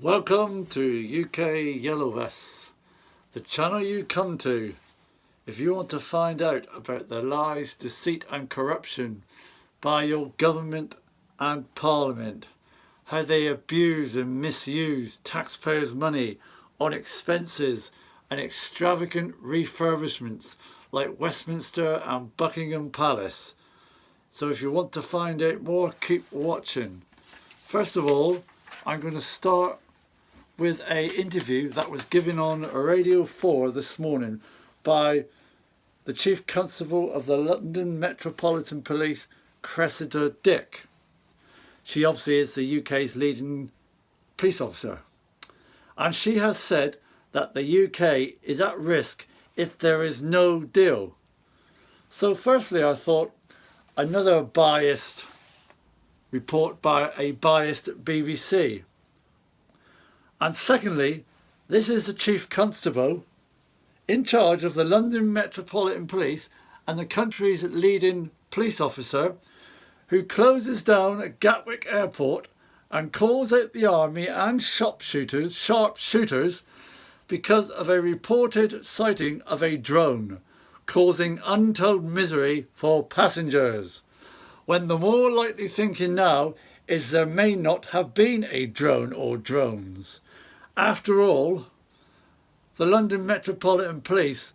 Welcome to UK Yellow Vests, the channel you come to if you want to find out about the lies, deceit and corruption by your government and parliament, how they abuse and misuse taxpayers' money on expenses and extravagant refurbishments like Westminster and Buckingham Palace. So if you want to find out more, keep watching. First of all, I'm going to start with an interview that was given on Radio 4 this morning by the Chief Constable of the London Metropolitan Police, Cressida Dick. She obviously is the UK's leading police officer. And she has said that the UK is at risk if there is no deal. So firstly, I thought another biased report by a biased BBC. And secondly, this is the Chief Constable in charge of the London Metropolitan Police and the country's leading police officer who closes down at Gatwick Airport and calls out the army and sharpshooters because of a reported sighting of a drone causing untold misery for passengers, when the more likely thinking now is there may not have been a drone or drones. After all, the London Metropolitan Police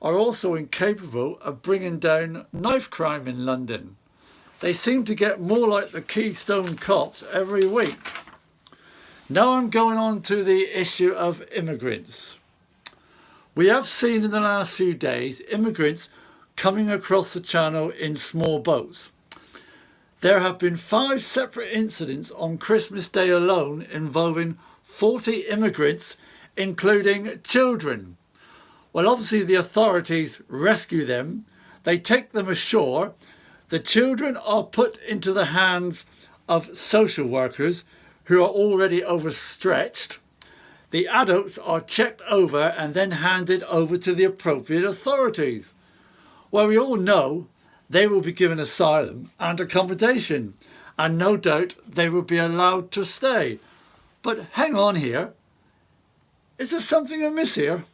are also incapable of bringing down knife crime in London. They seem to get more like the Keystone Cops every week. Now I'm going on to the issue of immigrants. We have seen in the last few days immigrants coming across the channel in small boats. There have been 5 separate incidents on Christmas Day alone involving 40 immigrants, including children. Well, obviously the authorities rescue them. They take them ashore. The children are put into the hands of social workers who are already overstretched. The adults are checked over and then handed over to the appropriate authorities. Well, we all know they will be given asylum and accommodation, and no doubt they will be allowed to stay. But hang on here, is there something amiss here?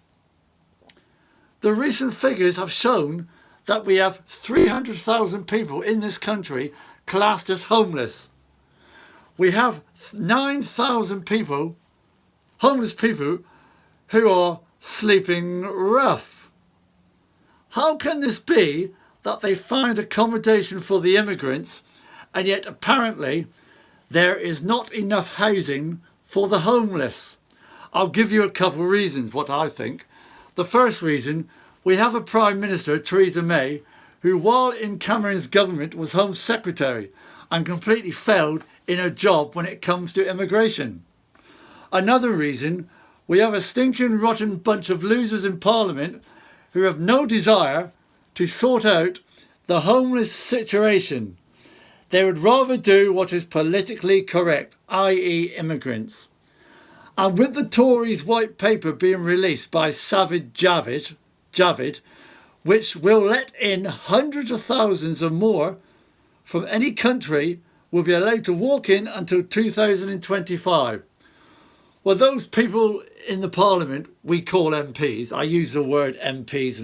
The recent figures have shown that we have 300,000 people in this country classed as homeless. We have 9,000 people, homeless people, who are sleeping rough. How can this be that they find accommodation for the immigrants and yet apparently there is not enough housing for the homeless? I'll give you a couple of reasons what I think. The first reason, we have a Prime Minister, Theresa May, who while in Cameron's government was Home Secretary and completely failed in her job when it comes to immigration. Another reason, we have a stinking rotten bunch of losers in Parliament who have no desire to sort out the homeless situation. They would rather do what is politically correct, i.e. immigrants. And with the Tories' white paper being released by Sajid Javid, which will let in hundreds of thousands or more from any country, will be allowed to walk in until 2025. Well, those people in the Parliament we call MPs, I use the word MPs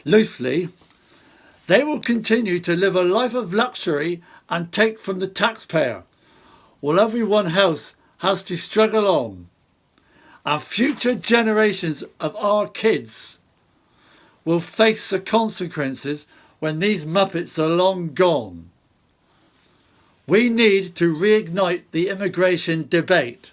loosely, they will continue to live a life of luxury and take from the taxpayer, while everyone else has to struggle on. And future generations of our kids will face the consequences when these Muppets are long gone. We need to reignite the immigration debate.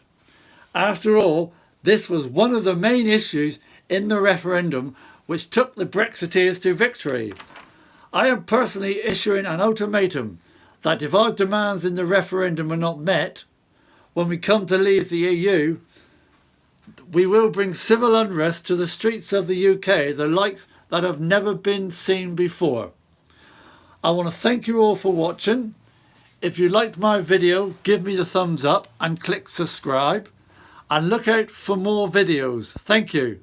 After all, this was one of the main issues in the referendum which took the Brexiteers to victory. I am personally issuing an ultimatum that if our demands in the referendum are not met, when we come to leave the EU, we will bring civil unrest to the streets of the UK, the likes that have never been seen before. I want to thank you all for watching. If you liked my video, give me the thumbs up and click subscribe. And look out for more videos. Thank you.